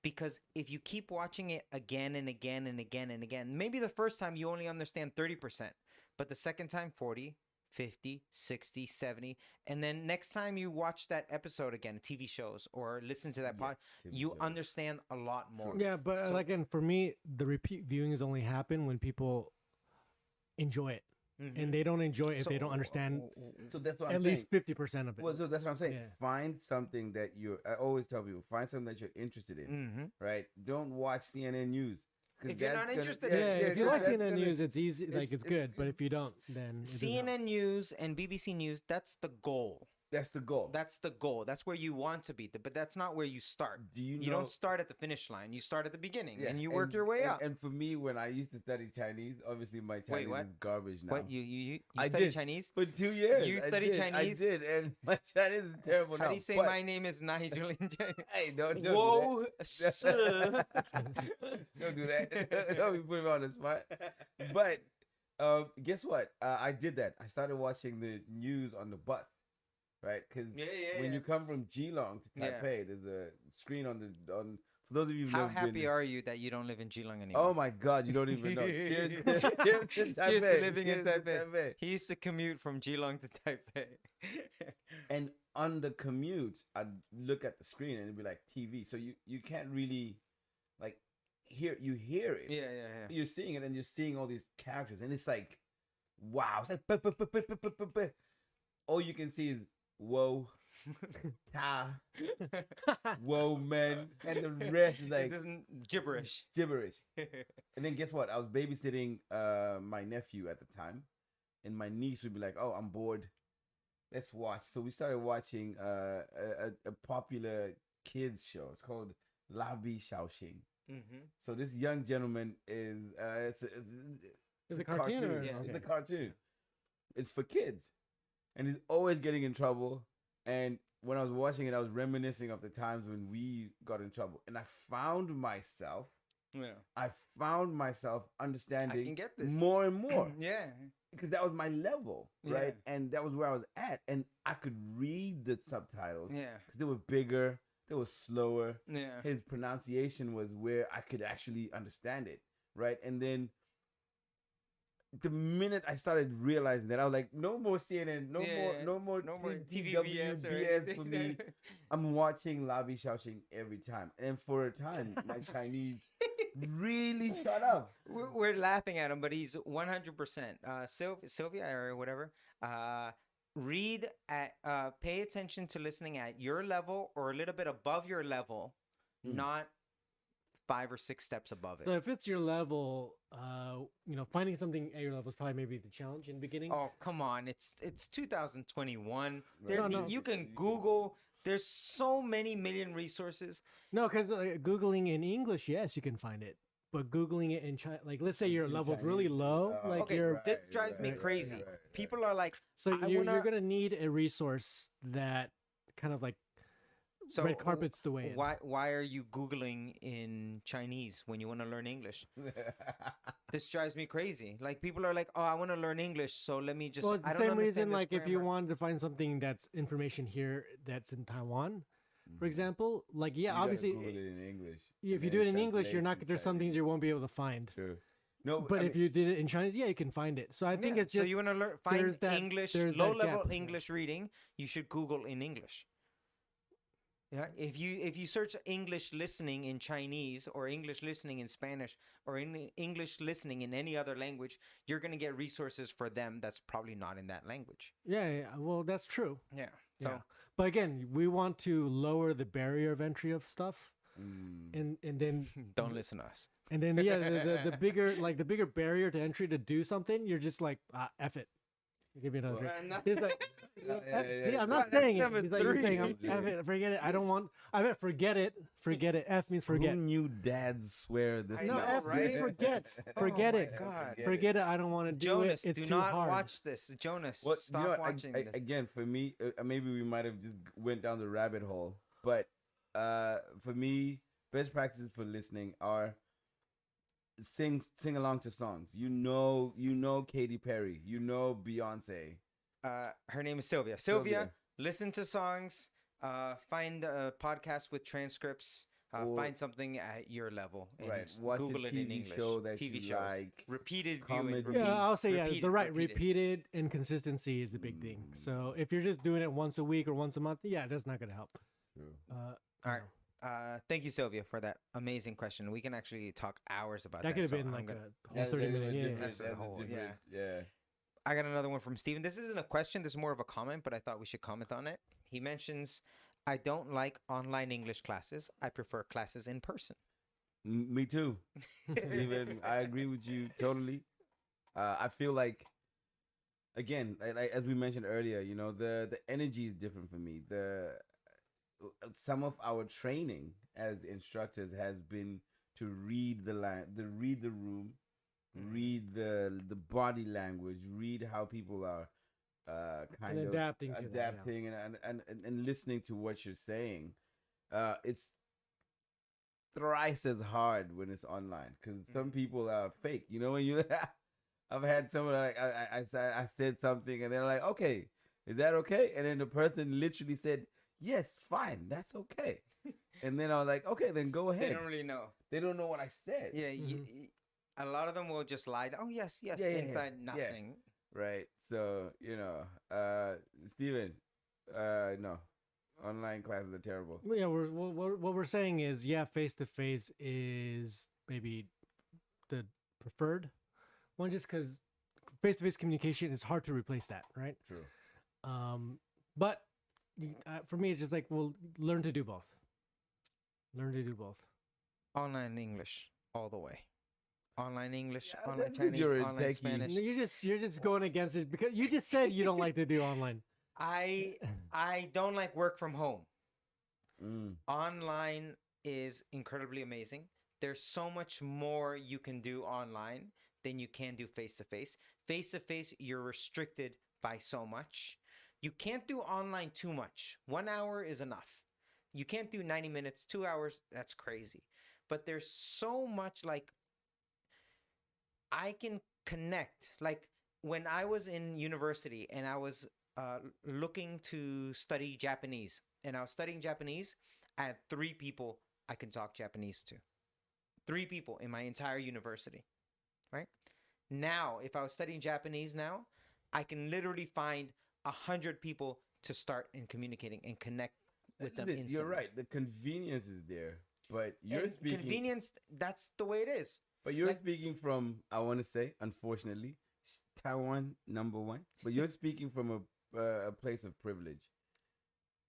Because if you keep watching it again and again and again and again, maybe the first time you only understand 30%, but the second time 40, 50, 60, 70, and then next time you watch that episode again, TV shows, or listen to that pod, Yes, you Tim, understand a lot more. Yeah, but So- again, for me, the repeat viewings only happen when people enjoy it, Mhm. and they don't enjoy it if So, they don't understand So that's what I'm at saying. least 50% of it. Well, so that's what I'm saying. Yeah. Find something that I always tell people, find something that you're interested in, Mhm. right? Don't watch CNN News. 'Cause If you're that's not gonna- interested yeah, if you like that's CNN gonna- news, it's easy, like it's it's- good. But if you don't, then it doesn't help. CNN News and BBC News, that's the goal. That's the goal. That's the goal. That's where you want to be. But that's not where you start. Do you know? You don't start at the finish line. You start at the beginning Yeah, and you work your way and, up. And for me, when I used to study Chinese, obviously my Chinese what? is garbage now. What you I study did. Chinese? For 2 years. You I studied did, Chinese? I did, and my Chinese is terrible How now. do you say but- my name is Nigel in Chinese? Hey, don't do Whoa, that. sir. Don't do that. Don't be putting me on the spot. But guess what? I did that. I started watching the news on the bus, right? Because when you come from Geelong to Yeah. Taipei, there's a screen on. For those of you who've How never happy been, are you that you don't live in Geelong anymore? oh my God, you don't even know. Cheers, cheers to Cheers to Taipei. living in Cheers to Taipei. He used to commute from Geelong to Taipei. And on the commute, I'd look at the screen and it'd be like TV. So you can't really like hear it. yeah. You're seeing it and you're seeing all these characters and it's like, wow. It's like "Buh, buh, buh, buh, buh, buh, buh." All you can see is whoa, ta, whoa, man, and the rest is like This isn't gibberish. gibberish. And then guess what? I was babysitting my nephew at the time, and my niece would be like, "Oh, I'm bored. Let's watch." So we started watching a popular kids show. It's called Labi Xiaoxing. Mm-hmm. So this young gentleman is It's a cartoon. Or, Yeah, It's okay. a cartoon. It's for kids, and he's always getting in trouble. And when I was watching it, I was reminiscing of the times when we got in trouble, and I found myself Yeah. understanding get this. more and more Yeah. because that was my level, right? Yeah. And that was where I was at, and I could read the subtitles Yeah. because they were bigger, they were slower. Yeah. His pronunciation was where I could actually understand it, right? And then the minute I started realizing that, I was like, no more CNN, no more No more TVBS TVBS or BS for me. anything. I'm watching Labi Xiaoxing every time, and for a time, my Chinese really shut up. We're laughing at him, but he's 100%. Sylvia or whatever. Read at. Pay attention to listening at your level or a little bit above your level, Mm. not 5 or 6 steps above So it. if it's your level, finding something at your level is probably maybe the challenge in the beginning. Oh come on! It's 2021. Right. No, no. You can Google. There's so many million resources. No, because Googling in English, yes, you can find it. But Googling it in China, like let's say your In level's really Chinese, low, like okay, you're, this drives me crazy. People are like, so I you're wanna- gonna need a resource that kind of like so red carpets the way in. Why are you Googling in Chinese when you want to learn English? This drives me crazy. Like people are like, oh, I want to learn English, so let me just. Well, it's I the don't same reason, understand this like if you grammar." wanted to find something that's information here that's in Taiwan, for Mhm. example, like You yeah, gotta obviously, Google it in English. if and you then do it in English, you're translate not. to There's some things Chinese. you won't be able to find. True. No, But if you did it in Chinese, yeah, you can find it. So I think Yeah, it's just so you want to learn find there's that- English, there's that low level gap, yeah. English reading. You should Google in English. Yeah, if you search English listening in Chinese or English listening in Spanish or in English listening in any other language, you're gonna get resources for them that's probably not in that language. yeah. Well, that's true. Yeah. So Yeah. But again, we want to lower the barrier of entry of stuff, and then don't listen to us. and then yeah, the bigger the bigger barrier to entry to do something, you're just like F it. Give me another. Well, drink. He's like, yeah. I'm Well, not that's saying it. number He's like, you're saying, I'm, three. F it, forget it. I don't want. I meant forget it. Forget it. F means forget. Who knew dads swear this? I No, know, F right? means forget. Oh Forget my it. God. Forget it. I don't want to do Jonas, it. It's do too not hard. watch this. Jonas, Well, stop you know what, watching this. Again, for me, maybe we might have just went down the rabbit hole. But for me, best practices for listening are sing along to songs. You know Katy Perry. You know Beyonce. Her name is Sylvia. Sylvia, listen to songs. Find a podcast with transcripts. Or- Find something at your level. And Right. Watch Google a it in TV English. show that TV you shows. like. Repeated Comedy. viewing. Repeat, Yeah, I'll say repeated, the right repeated. repeated and consistency is a big thing. Mm. So if you're just doing it once a week or once a month, yeah, that's not gonna help. True. All right. Thank you, Sylvia, for that amazing question. We can actually talk hours about that. That could have so been I'm like gonna- a whole 30-minute. Yeah. That's a whole- yeah. I got another one from Steven. This isn't a question, this is more of a comment, but I thought we should comment on it. He mentions, I don't like online English classes. I prefer classes in person. Me too. Steven, I agree with you totally. I feel like, again, like as we mentioned earlier, you know, the energy is different for me. Some of our training as instructors has been to read the read the room, read the body language, read how people are kind And of adapting to that, yeah. adapting and listening to what you're saying. It's thrice as hard when it's online because some people are fake. You know, when you I've had someone like I said something and they're like, okay, is that okay? And then the person literally said, yes, fine, that's okay. And then I was like, okay, then go They ahead. don't really know. They don't know what I said. Yeah, Mhm. a lot of them will just lie. Oh, yes, yes, Yeah, yeah, inside yeah. nothing. Right. So, you know, Steven, no. Online classes are terrible. Well, yeah, what we're saying is, yeah, face to face is maybe the preferred one, just because face to face communication is hard to replace that, right? True. But for me, it's just like, well, learn to do both. Learn to do both. Online English all the way. Online English, Yeah, online that's 'cause Chinese, you're a online techie. Spanish. You're just going against it because you just said you don't like to do online. I don't like work from home. Mm. Online is incredibly amazing. There's so much more you can do online than you can do face to face. Face to face, you're restricted by so much. You can't do online too much. 1 hour is enough. You can't do 90 minutes, 2 hours. That's crazy. But there's so much like I can connect. Like when I was in university and I was looking to study Japanese, and I was studying Japanese, I had 3 people I can talk Japanese to. 3 people in my entire university, right? Now, if I was studying Japanese now, I can literally find 100 people to start in communicating and connect with them Listen, instantly. you're right. The convenience is there, but you're And speaking. convenience. That's the way it is. But you're like- speaking from, I want to say, unfortunately, Taiwan #1. But you're speaking from a place of privilege,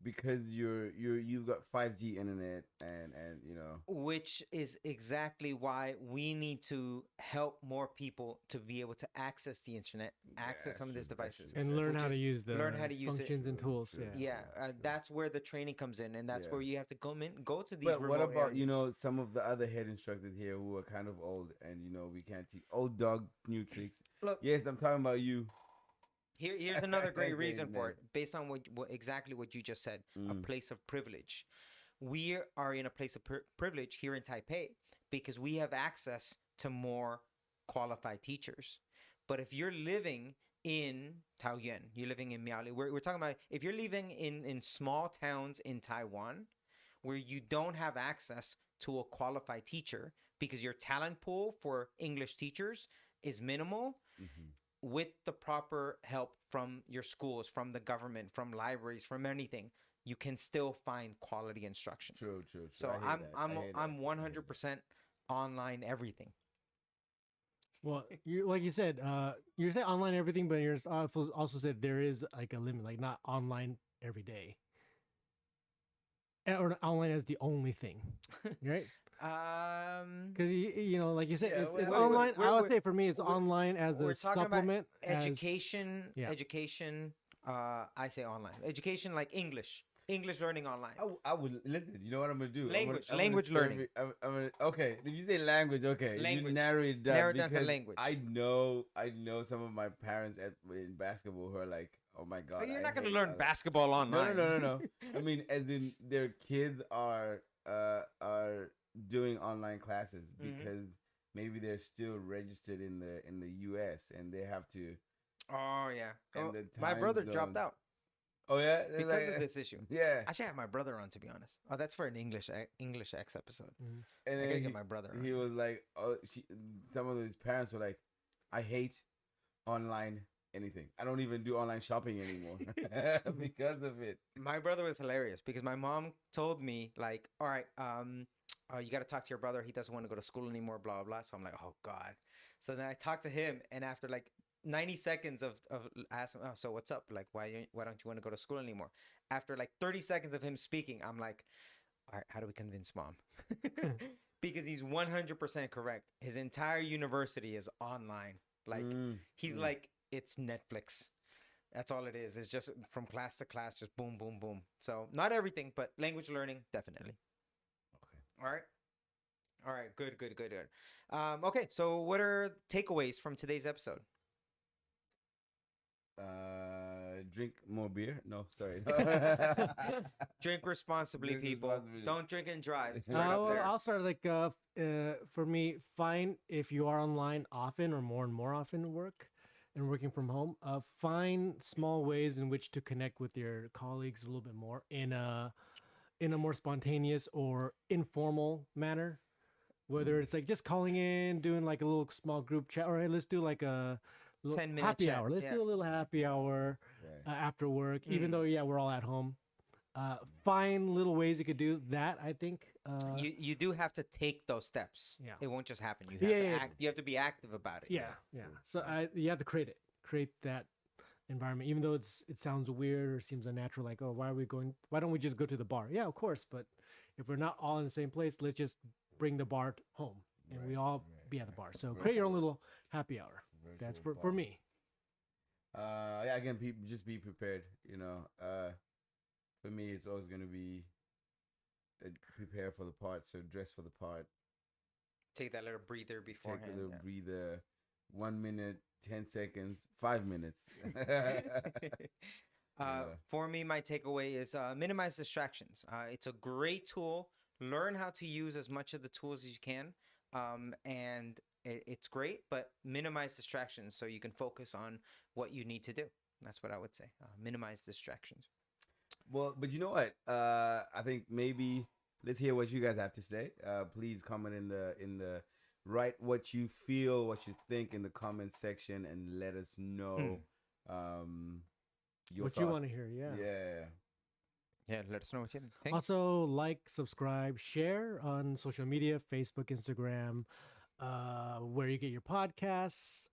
because you've got 5G internet and you know. Which is exactly why we need to help more people to be able to access the internet, access some of these true, that's devices, true. And learn which how to is- use the learn how to use it. functions and True, tools. true. Yeah. Yeah, that's where the training comes in, and that's Yeah. where you have to go to these. But what remote about areas. some of the other head instructors here who are kind of old, and we can't teach old dog new tricks. Look, Yes, I'm talking about you. here's another great Okay, reason for man. it, based on exactly what you just said. A Mm. place of privilege. We are in a place of privilege here in Taipei because we have access to more qualified teachers. But if you're living in Taoyuan, you're living in Miaoli, we're talking about if you're living in small towns in Taiwan where you don't have access to a qualified teacher because your talent pool for English teachers is minimal, Mhm. with the proper help from your schools, from the government, from libraries, from anything, you can still find quality instruction. True. So I hear that. I hear that. I I'm hear that. 100% online everything. Well, like you said, you're saying online everything, but you're also said there is like a limit, like not online every day, or online as the only thing, right? Because like you said, Yeah, it's well, online. I would we're- say for me, it's we're- online as we're a talking about supplement. Education, yeah. education. I say online education, like English learning online. I would listen. You know what I'm gonna do? Language learning. Okay, if you say language, okay, you Language. narrow it down. Narrow it down to because language. I know some of my parents in basketball who are like, oh my god. But you're I not going to hate learn all that." basketball online. No. I mean, as in their kids are doing online classes Mhm. because maybe they're still registered in the U.S. and they have to. Oh yeah. And Oh, the my time brother dropped zones. out Oh yeah, They're because like, of this issue. Yeah, I should have my brother on, to be honest. Oh, that's for an English X episode. and I then gotta get my brother on. he was like, some of his parents were like, I hate online anything. I don't even do online shopping anymore because of it. My brother was hilarious because my mom told me like, all right, you got to talk to your brother. He doesn't want to go to school anymore, blah, blah, blah. So I'm like, oh God. So then I talked to him, and after like 90 seconds of asking, oh, so what's up? Like, why don't you want to go to school anymore? After like 30 seconds of him speaking, I'm like, all right, how do we convince mom? Because he's 100% correct. His entire university is online. Like, he's Mm. like, it's Netflix. That's all it is. It's just from class to class, just boom, boom, boom. So not everything, but language learning, definitely. Okay. All right. All right. Good. Okay. So what are takeaways from today's episode? Drink more beer? No, sorry. Drink responsibly, Drink people. responsibly. Don't drink and drive. Right up Well, there. I'll start like for me, fine if you are online often or more and more often at work and working from home. Find small ways in which to connect with your colleagues a little bit more in a more spontaneous or informal manner. Whether it's like just calling in, doing like a little small group chat, or hey, let's do like a little 10-minute happy chat, hour. Let's yeah. do a little happy hour Right. after work, even Mm. though we're all at home. Find little ways you could do that. I think. You do have to take those steps. Yeah. It won't just happen. You have Yeah, to yeah, act. You have to be active about it. Yeah. So you have to create that environment, even though it sounds weird or seems unnatural. Like, oh, why don't we just go to the bar? Yeah, of course. But if we're not all in the same place, let's just bring the bar home, and we Right, all right. be at the bar. So create your own little happy hour. That's Virtual for bar. me. Yeah, again, people just be prepared. For me, it's always gonna be prepare for the part. So dress for the part. Take that little breather beforehand. Take a little yeah. breather. 1 minute, 10 seconds, 5 minutes. Yeah. For me, my takeaway is minimize distractions. It's a great tool. Learn how to use as much of the tools as you can. And it's great, but minimize distractions so you can focus on what you need to do. That's what I would say. Minimize distractions. Well, but you know what? I think maybe let's hear what you guys have to say. Please comment in the write what you feel, what you think in the comment section, and let us know your What thoughts. you want to hear, yeah. Yeah. Yeah, let us know what you think. Also, like, subscribe, share on social media, Facebook, Instagram, where you get your podcasts.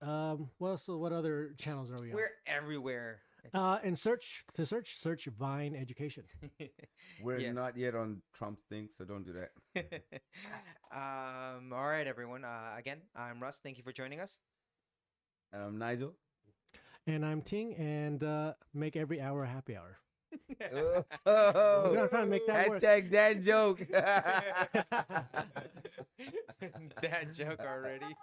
What other channels are we on? We're everywhere. It's- And search Vine Education. We're Yes. not yet on Trump's thing, so don't do that. All right, everyone. Again, I'm Russ. Thank you for joining us. And I'm Nigel. And I'm Ting, and make every hour a happy hour. Oh, We're gonna try to make that work. Hashtag dad joke. Dad joke already.